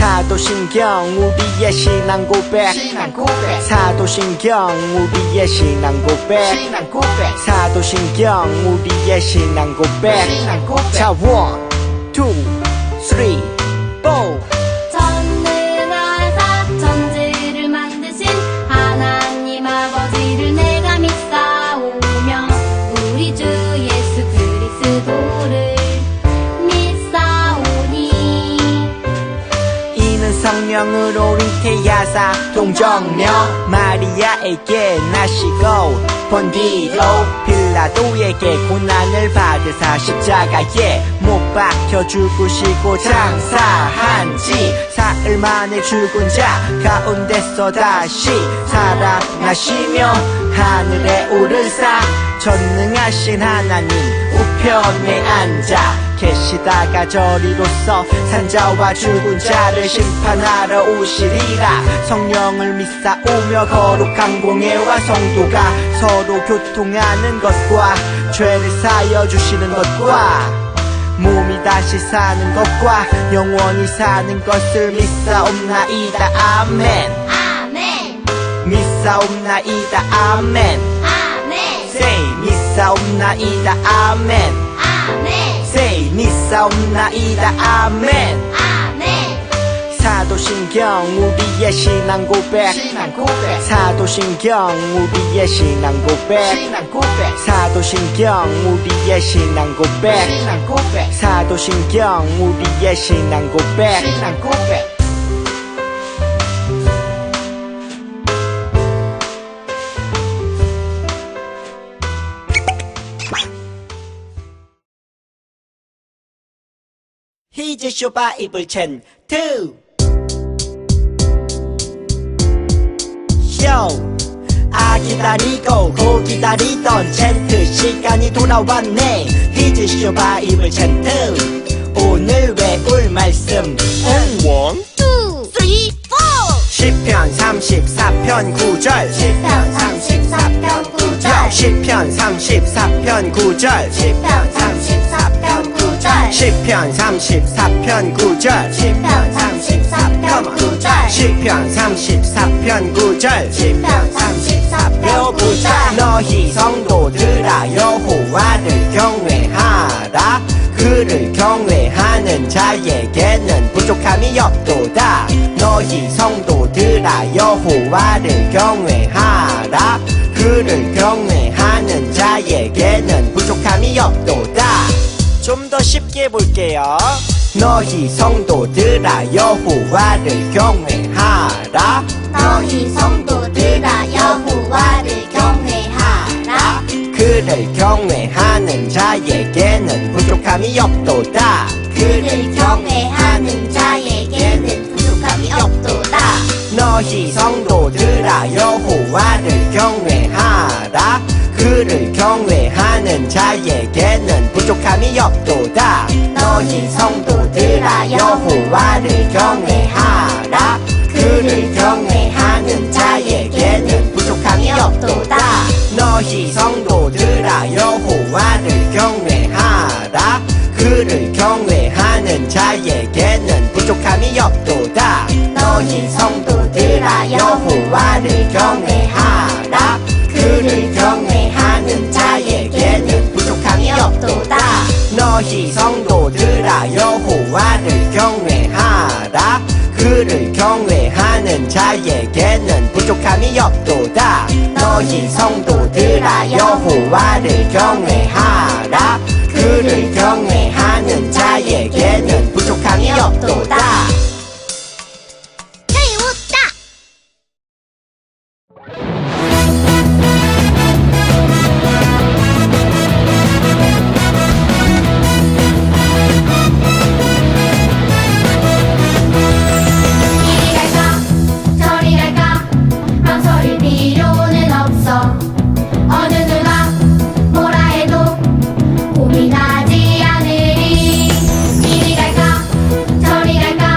사도신경 우리의 신앙 고백 사도신경 우리의 신앙 고백 사도신경 우리의 신앙 고백 자 1, 2, 3, 4 전능하사 천지를 만드신 하나님 아버지를 내가 믿사오며 우리 주 예수 그리스도를 믿사오니 이는 성령으로 잉태하사 동정녀 마리아에게 나시고 본디로 빌라도에게 고난을 받으사 십자가에 못 박혀 죽으시고 장사한 지 사흘 만에 죽은 자 가운데서 다시 살아나시며 하늘에 오르사 전능하신 하나님 우편에 앉아 계시다가 저리로서 산자와 죽은 자를 심판하러 오시리라 성령을 믿사오며 거룩한 공예와 성도가 서로 교통하는 것과 죄를 사여 주시는 것과 몸이 다시 사는 것과 영원히 사는 것을 믿사옵나이다 아멘 아멘 믿사옵나이다 아멘 아멘 Say 믿사옵나이다 아멘 아멘 Say 믿사옵나이다 아멘 아멘 사도신경 우리의 신앙 고백 사도신경 우리의 신앙 고백 사도신경 우리의 신앙 고백 사도신경 우리의 신앙 고백 Here's your Bible chain 2 Yo 기다리고 고 기다리던 챈트 시간이 돌아왔네 Here's your Bible chain 2 오늘 외울 말씀 1, 2, 3, 4 10편 34편 9절 10편 34편 9절 10편 34편 9절 10편 34편 9절 10편 34편 9절 10편 34편 9절 10편 34편 9절 10편 34편 배워보자 너희 성도들아 여호와를 경외하라 그를 경외하는 자에게는 부족함이 없도다 너희 성도들아 여호와를 경외하라 그를 경외하는 자에게는 부족함이 없도다 좀 더 쉽게 볼게요 너희 성도들아 여호와를 경외하라 너희 성도들아 여호와를 경외하라 그를 경외하는 자에게는 부족함이 없도다 그를 경외하는 자에게는 부족함이 없도다 너희 성도들아 여호와를 경외하라 그를 경외하는 자에게는 부족함이 없도다 너희 성도들아 여호와를 경외하라 그를 경외하는 자에게는 부족함이 없도다 너희 성도들아 여호와를 경외하라 그를 경외하는 자에게는 부족함이 없도다 너희 성도들아 여호와를 경외하라 그를 경외하는 자에게는 부족함이 없도다 너희 성도들아 여호와를 경외하라 그를 경외하는 자에게는 부족함이 없도다 너희 성도들아 여호와를 경외하라 그를 경외하는 자에게는 부족함이 없도다 배웠다 이리 갈까 저리 갈까 망설일 필요는 없어 어느 누가 뭐라 해도 고민하지 않으리 이리 갈까 저리 갈까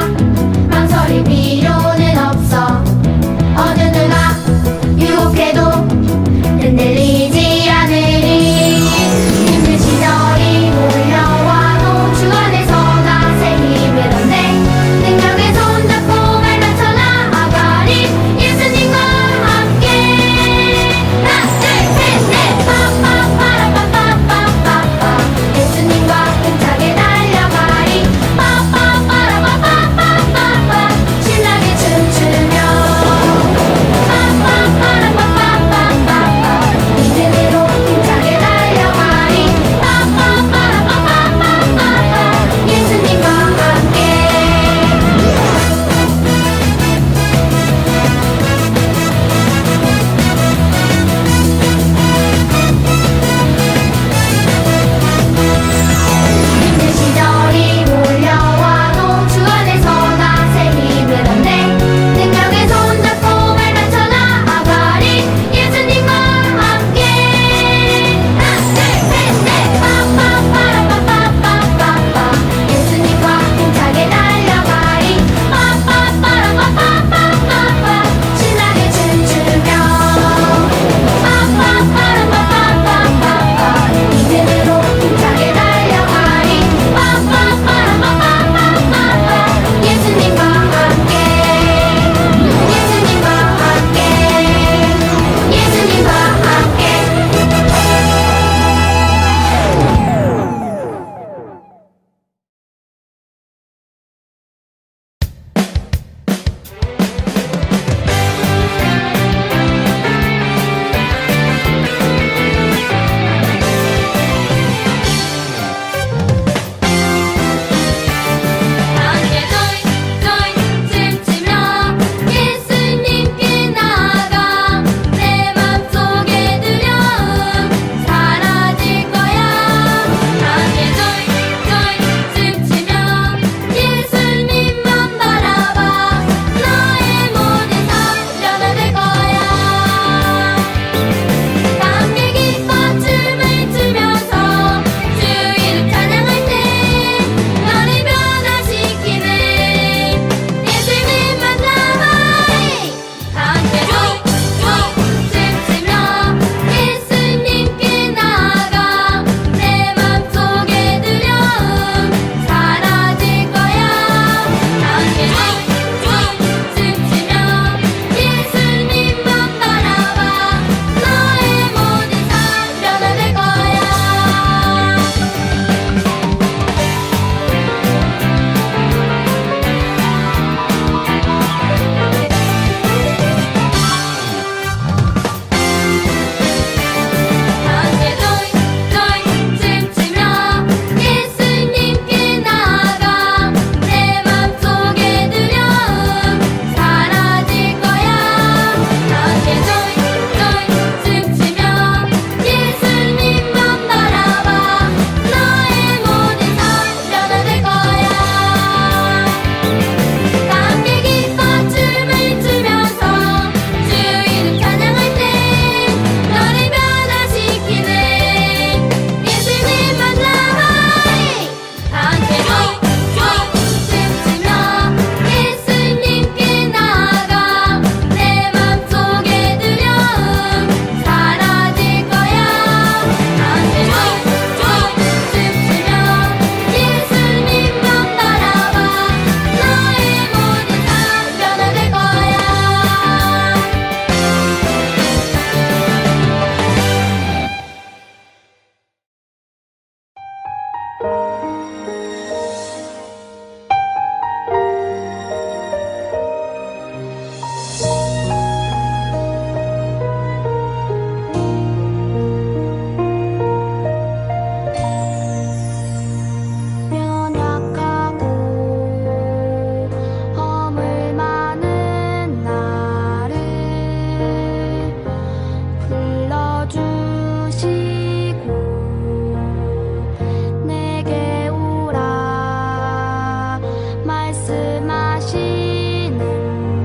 말씀하시는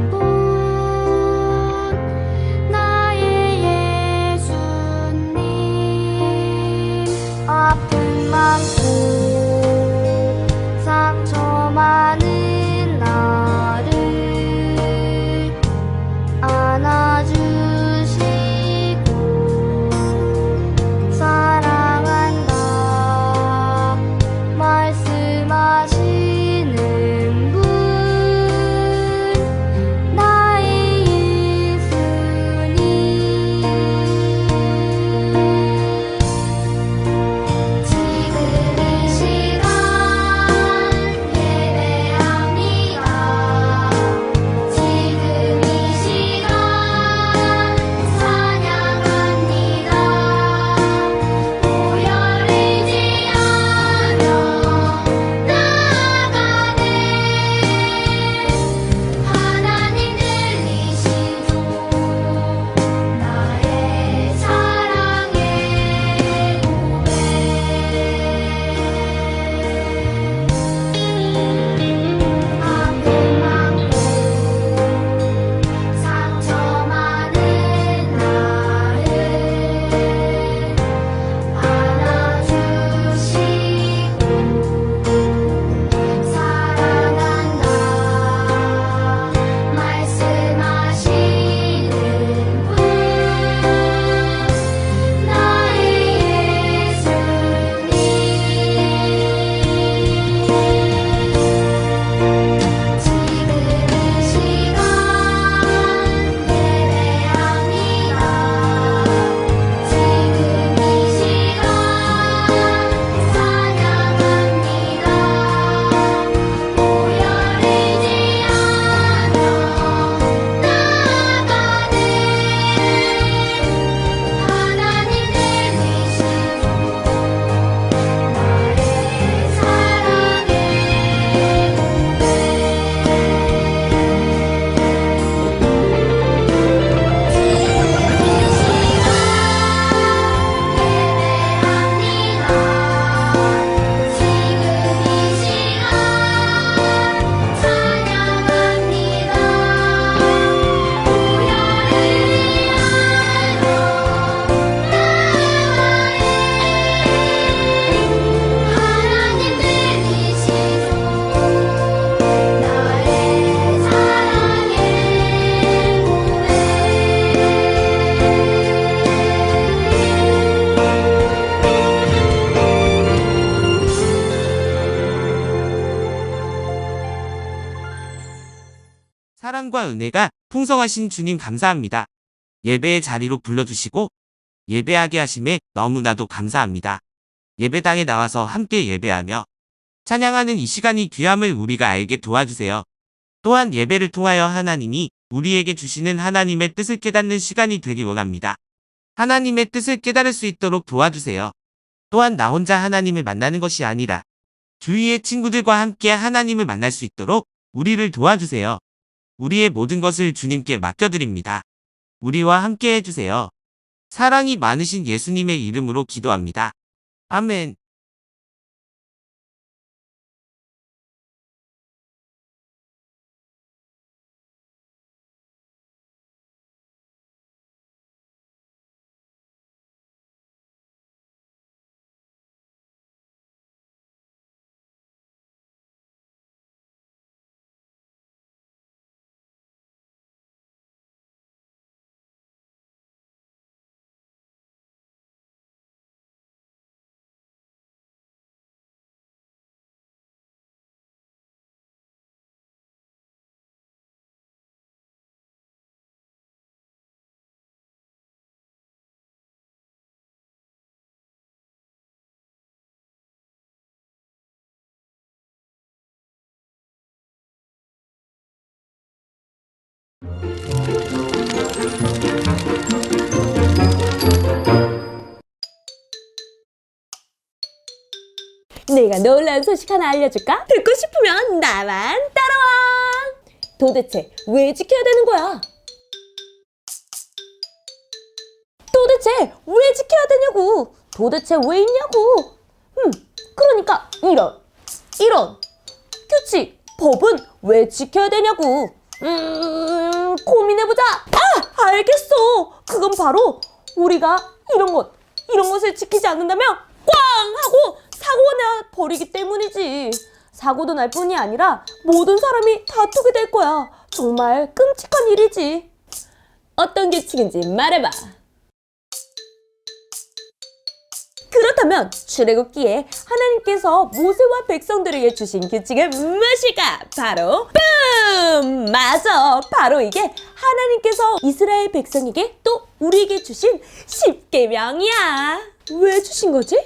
분 나의 예수님 아픔 많고 상처 많은 나를 안아주시고 사랑한다 말씀하시는 분 나의 예수님 지금 이 시간 예배합니다 지금 이 시간 찬양합니다 오열이지 않아 나아가네 하나님 들리시죠 나의 사랑의 고백 아픔 많고 상처 많은 나를 안아주시고 사랑한다 말씀하시는 분 나의 예수님 지금 이 시간 예배합니다 지금 이 시간 찬양합니다 오열이지 않아 나아가네 하나님 들리시죠 나의 사랑의 사랑과 은혜가 풍성하신 주님 감사합니다. 예배의 자리로 불러주시고 예배하게 하심에 너무나도 감사합니다. 예배당에 나와서 함께 예배하며 찬양하는 이 시간이 귀함을 우리가 알게 도와주세요. 또한 예배를 통하여 하나님이 우리에게 주시는 하나님의 뜻을 깨닫는 시간이 되기 원합니다. 하나님의 뜻을 깨달을 수 있도록 도와주세요. 또한 나 혼자 하나님을 만나는 것이 아니라 주위의 친구들과 함께 하나님을 만날 수 있도록 우리를 도와주세요. 우리의 모든 것을 주님께 맡겨드립니다. 우리와 함께 해주세요. 사랑이 많으신 예수님의 이름으로 기도합니다. 아멘. 내가 놀라운 소식 하나 알려줄까? 듣고 싶으면 나만 따라와. 도대체 왜 지켜야 되는 거야? 도대체 왜 지켜야 되냐고. 도대체 왜 있냐고. 그러니까 이런 규칙 법은 왜 지켜야 되냐고. 고민해보자. 아, 알겠어. 그건 바로 우리가 이런 것을 지키지 않는다면 꽝 하고 사고나 버리기 때문이지. 사고도 날 뿐이 아니라 모든 사람이 다투게 될 거야. 정말 끔찍한 일이지. 어떤 규칙인지 말해봐. 그렇다면 출애굽기에 하나님께서 모세와 백성들에게 주신 규칙은 무엇일까? 바로 뿜! 맞아! 바로 이게 하나님께서 이스라엘 백성에게 또 우리에게 주신 10계명이야. 왜 주신 거지?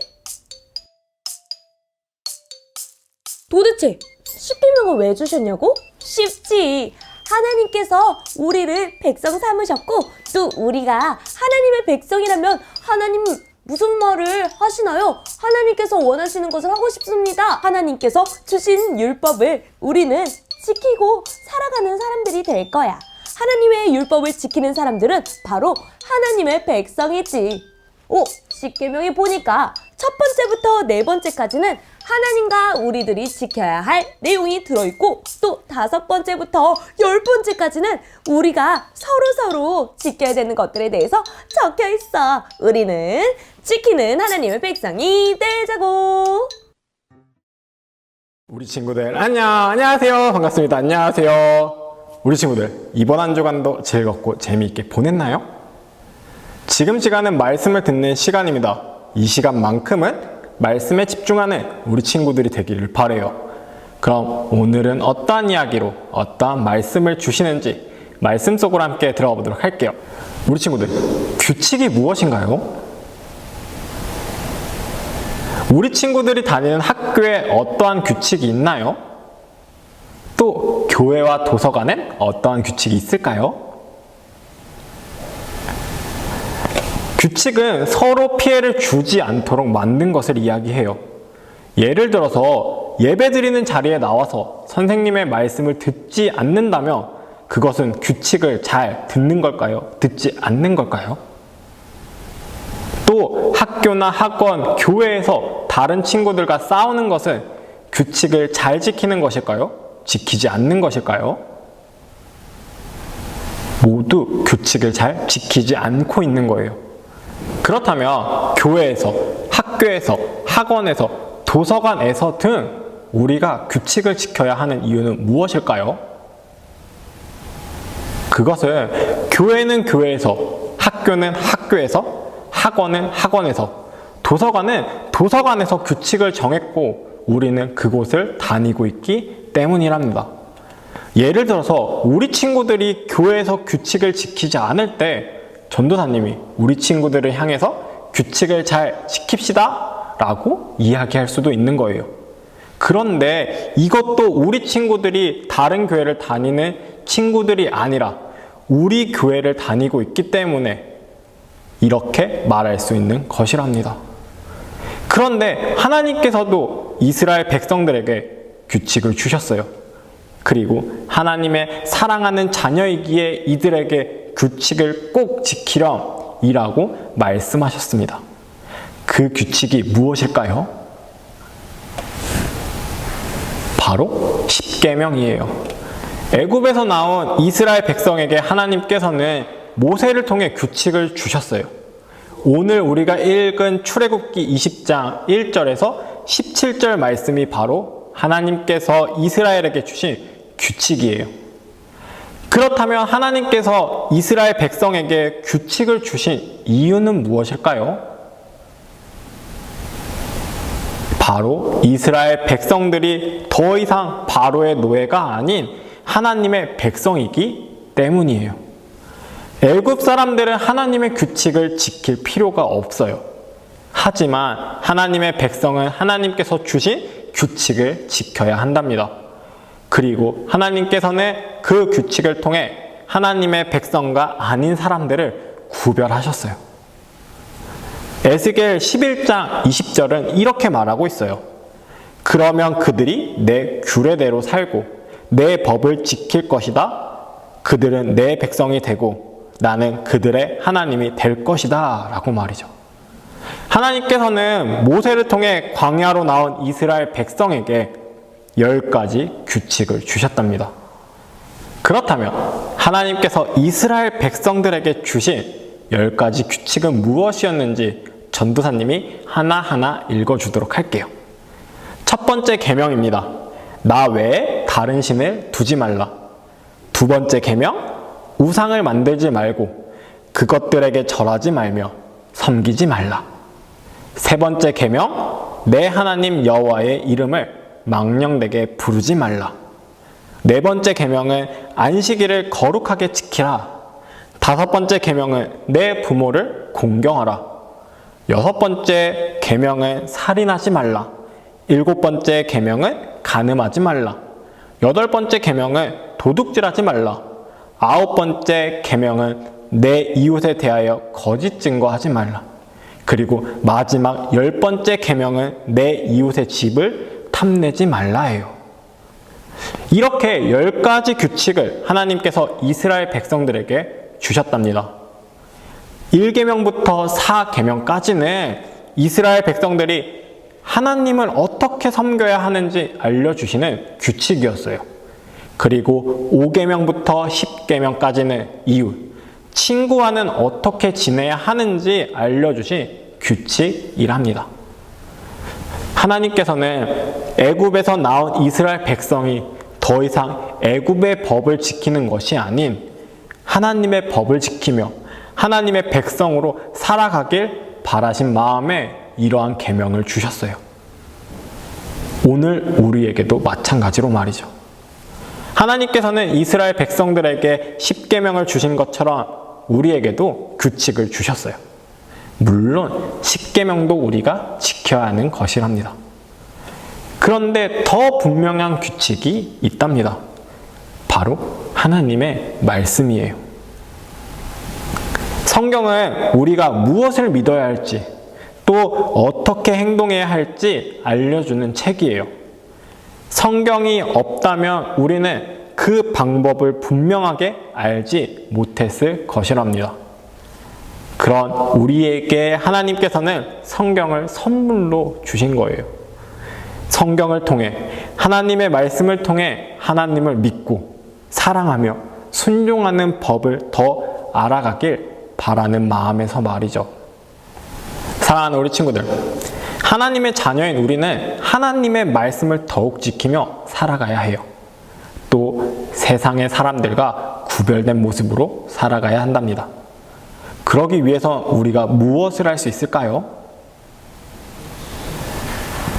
도대체 10계명을 왜 주셨냐고? 쉽지. 하나님께서 우리를 백성 삼으셨고 또 우리가 하나님의 백성이라면 하나님 무슨 말을 하시나요? 하나님께서 원하시는 것을 하고 싶습니다. 하나님께서 주신 율법을 우리는 지키고 살아가는 사람들이 될 거야. 하나님의 율법을 지키는 사람들은 바로 하나님의 백성이지. 10계명에 보니까 첫 번째부터 네 번째까지는 하나님과 우리들이 지켜야 할 내용이 들어있고 또 5번째부터 10번째까지는 우리가 서로 지켜야 되는 것들에 대해서 적혀있어. 우리는 지키는 하나님의 백성이 되자고. 우리 친구들 안녕하세요. 반갑습니다. 안녕하세요. 우리 친구들 이번 한 주간도 즐겁고 재미있게 보냈나요? 지금 시간은 말씀을 듣는 시간입니다. 이 시간만큼은 말씀에 집중하는 우리 친구들이 되기를 바라요. 그럼 오늘은 어떠한 이야기로 어떠한 말씀을 주시는지 말씀 속으로 함께 들어가 보도록 할게요. 우리 친구들, 규칙이 무엇인가요? 우리 친구들이 다니는 학교에 어떠한 규칙이 있나요? 또 교회와 도서관엔 어떠한 규칙이 있을까요? 규칙은 서로 피해를 주지 않도록 만든 것을 이야기해요. 예를 들어서 예배드리는 자리에 나와서 선생님의 말씀을 듣지 않는다면 그것은 규칙을 잘 듣는 걸까요? 듣지 않는 걸까요? 또 학교나 학원, 교회에서 다른 친구들과 싸우는 것은 규칙을 잘 지키는 것일까요? 지키지 않는 것일까요? 모두 규칙을 잘 지키지 않고 있는 거예요. 그렇다면 교회에서, 학교에서, 학원에서, 도서관에서 등 우리가 규칙을 지켜야 하는 이유는 무엇일까요? 그것은 교회는 교회에서, 학교는 학교에서, 학원은 학원에서, 도서관은 도서관에서 규칙을 정했고 우리는 그곳을 다니고 있기 때문이랍니다. 예를 들어서 우리 친구들이 교회에서 규칙을 지키지 않을 때 전도사님이 우리 친구들을 향해서 규칙을 잘 지킵시다 라고 이야기할 수도 있는 거예요. 그런데 이것도 우리 친구들이 다른 교회를 다니는 친구들이 아니라 우리 교회를 다니고 있기 때문에 이렇게 말할 수 있는 것이랍니다. 그런데 하나님께서도 이스라엘 백성들에게 규칙을 주셨어요. 그리고 하나님의 사랑하는 자녀이기에 이들에게 규칙을 꼭 지키렴이라고 말씀하셨습니다. 그 규칙이 무엇일까요? 바로 10계명이에요. 애굽에서 나온 이스라엘 백성에게 하나님께서는 모세를 통해 규칙을 주셨어요. 오늘 우리가 읽은 출애굽기 20장 1절에서 17절 말씀이 바로 하나님께서 이스라엘에게 주신 규칙이에요. 그렇다면 하나님께서 이스라엘 백성에게 규칙을 주신 이유는 무엇일까요? 바로 이스라엘 백성들이 더 이상 바로의 노예가 아닌 하나님의 백성이기 때문이에요. 애굽 사람들은 하나님의 규칙을 지킬 필요가 없어요. 하지만 하나님의 백성은 하나님께서 주신 규칙을 지켜야 한답니다. 그리고 하나님께서는 그 규칙을 통해 하나님의 백성과 아닌 사람들을 구별하셨어요. 에스겔 11장 20절은 이렇게 말하고 있어요. 그러면 그들이 내 규례대로 살고 내 법을 지킬 것이다. 그들은 내 백성이 되고 나는 그들의 하나님이 될 것이다 라고 말이죠. 하나님께서는 모세를 통해 광야로 나온 이스라엘 백성에게 10가지 규칙을 주셨답니다. 그렇다면 하나님께서 이스라엘 백성들에게 주신 10가지 규칙은 무엇이었는지 전도사님이 하나하나 읽어주도록 할게요. 첫 번째 계명입니다. 나 외에 다른 신을 두지 말라. 두 번째 계명, 우상을 만들지 말고 그것들에게 절하지 말며 섬기지 말라. 세 번째 계명, 내 하나님 여호와의 이름을 망령되게 부르지 말라. 네 번째 계명은 안식일을 거룩하게 지키라. 다섯 번째 계명은 내 부모를 공경하라. 여섯 번째 계명은 살인하지 말라. 일곱 번째 계명은 간음하지 말라. 여덟 번째 계명은 도둑질하지 말라. 아홉 번째 계명은 내 이웃에 대하여 거짓 증거하지 말라. 그리고 마지막 10번째 계명은 내 이웃의 집을 탐내지 말라예요. 이렇게 10가지 규칙을 하나님께서 이스라엘 백성들에게 주셨답니다. 1계명부터 4계명까지는 이스라엘 백성들이 하나님을 어떻게 섬겨야 하는지 알려주시는 규칙이었어요. 그리고 5계명부터 10계명까지는 이웃, 친구와는 어떻게 지내야 하는지 알려주신 규칙이랍니다. 하나님께서는 애굽에서 나온 이스라엘 백성이 더 이상 애굽의 법을 지키는 것이 아닌 하나님의 법을 지키며 하나님의 백성으로 살아가길 바라신 마음에 이러한 계명을 주셨어요. 오늘 우리에게도 마찬가지로 말이죠. 하나님께서는 이스라엘 백성들에게 10계명을 주신 것처럼 우리에게도 규칙을 주셨어요. 물론 10계명도 우리가 지켜야 하는 것이랍니다. 그런데 더 분명한 규칙이 있답니다. 바로 하나님의 말씀이에요. 성경은 우리가 무엇을 믿어야 할지 또 어떻게 행동해야 할지 알려주는 책이에요. 성경이 없다면 우리는 그 방법을 분명하게 알지 못했을 것이랍니다. 그런 우리에게 하나님께서는 성경을 선물로 주신 거예요. 성경을 통해 하나님의 말씀을 통해 하나님을 믿고 사랑하며 순종하는 법을 더 알아가길 바라는 마음에서 말이죠. 사랑하는 우리 친구들, 하나님의 자녀인 우리는 하나님의 말씀을 더욱 지키며 살아가야 해요. 또 세상의 사람들과 구별된 모습으로 살아가야 한답니다. 그러기 위해서 우리가 무엇을 할 수 있을까요?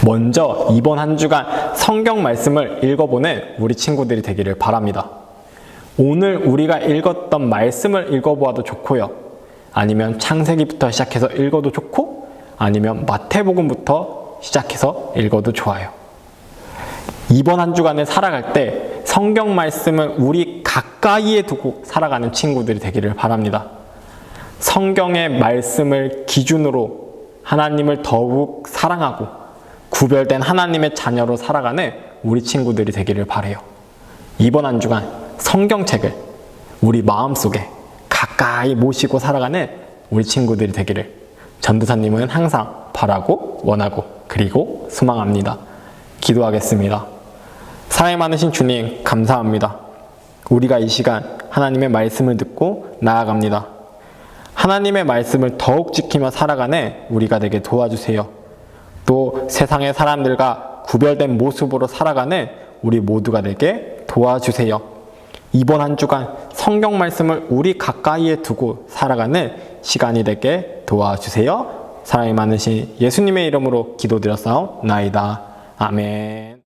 먼저 이번 한 주간 성경 말씀을 읽어보는 우리 친구들이 되기를 바랍니다. 오늘 우리가 읽었던 말씀을 읽어보아도 좋고요. 아니면 창세기부터 시작해서 읽어도 좋고, 아니면 마태복음부터 시작해서 읽어도 좋아요. 이번 한 주간을 살아갈 때 성경 말씀을 우리 가까이에 두고 살아가는 친구들이 되기를 바랍니다. 성경의 말씀을 기준으로 하나님을 더욱 사랑하고 구별된 하나님의 자녀로 살아가는 우리 친구들이 되기를 바라요. 이번 한 주간 성경책을 우리 마음속에 가까이 모시고 살아가는 우리 친구들이 되기를 전도사님은 항상 바라고 원하고 그리고 소망합니다. 기도하겠습니다. 사랑이 많으신 주님, 감사합니다. 우리가 이 시간 하나님의 말씀을 듣고 나아갑니다. 하나님의 말씀을 더욱 지키며 살아가는 우리가 되게 도와주세요. 또 세상의 사람들과 구별된 모습으로 살아가는 우리 모두가 되게 도와주세요. 이번 한 주간 성경 말씀을 우리 가까이에 두고 살아가는 시간이 되게 도와주세요. 사랑이 많으신 예수님의 이름으로 기도드렸사옵나이다. 아멘.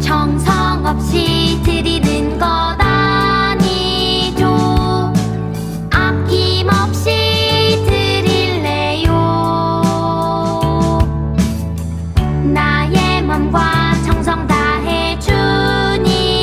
정성 없이 드리는 것 아니죠. 아낌없이 드릴래요. 나의 맘과 정성 다해 주님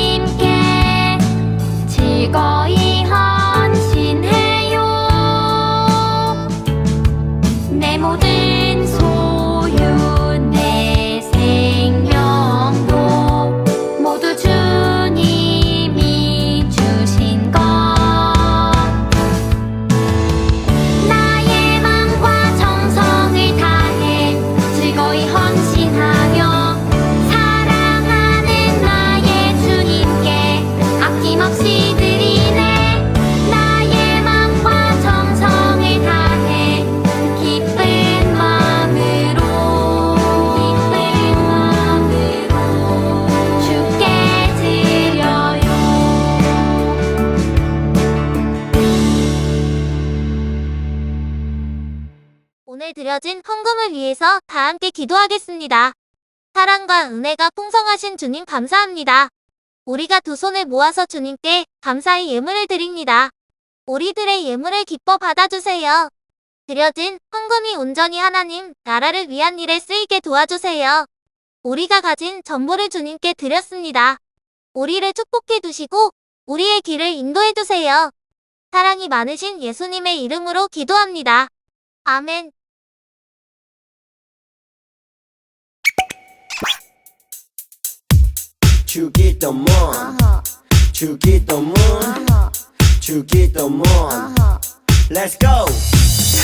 드려진 헌금을 위해서 다 함께 기도하겠습니다. 사랑과 은혜가 풍성하신 주님 감사합니다. 우리가 두 손을 모아서 주님께 감사의 예물을 드립니다. 우리들의 예물을 기뻐 받아주세요. 드려진 헌금이 온전히 하나님 나라를 위한 일에 쓰이게 도와주세요. 우리가 가진 전부를 주님께 드렸습니다. 우리를 축복해 두시고 우리의 길을 인도해 주세요. 사랑이 많으신 예수님의 이름으로 기도합니다. 아멘. 주기도문 주기도문 주기도문 Let's go!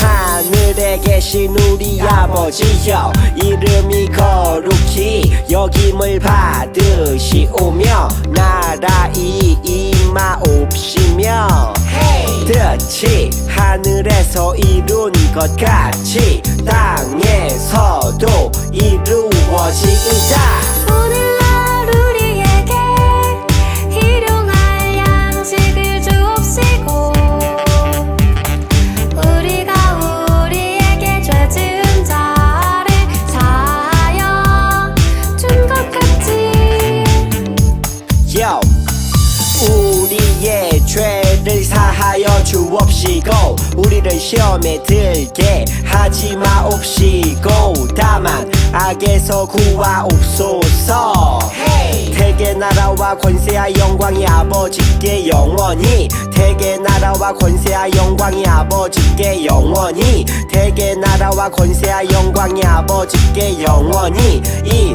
하늘에 계신 우리 아버지여 이름이 거룩히 여김을 받으시오며 나라이 임하옵시며 뜻이 하늘에서 이룬 것 같이 땅에서도 이루어지이다. 오늘날 우리에게 일용할 양식을 주옵시고 우리가 우리에게 죄 지은 자를 사하여 준 것 같이 Yo. 우리의 죄를 사하여 주옵시고 우리를 시험에 들게 하지 마옵시고 다만 악에서 구하옵소서. 대개 나라와 권세와 영광이 아버지께 영원히 대개 나라와 권세와 영광이 아버지께 영원히 대개 나라와 권세와 영광이 아버지께 영원히 이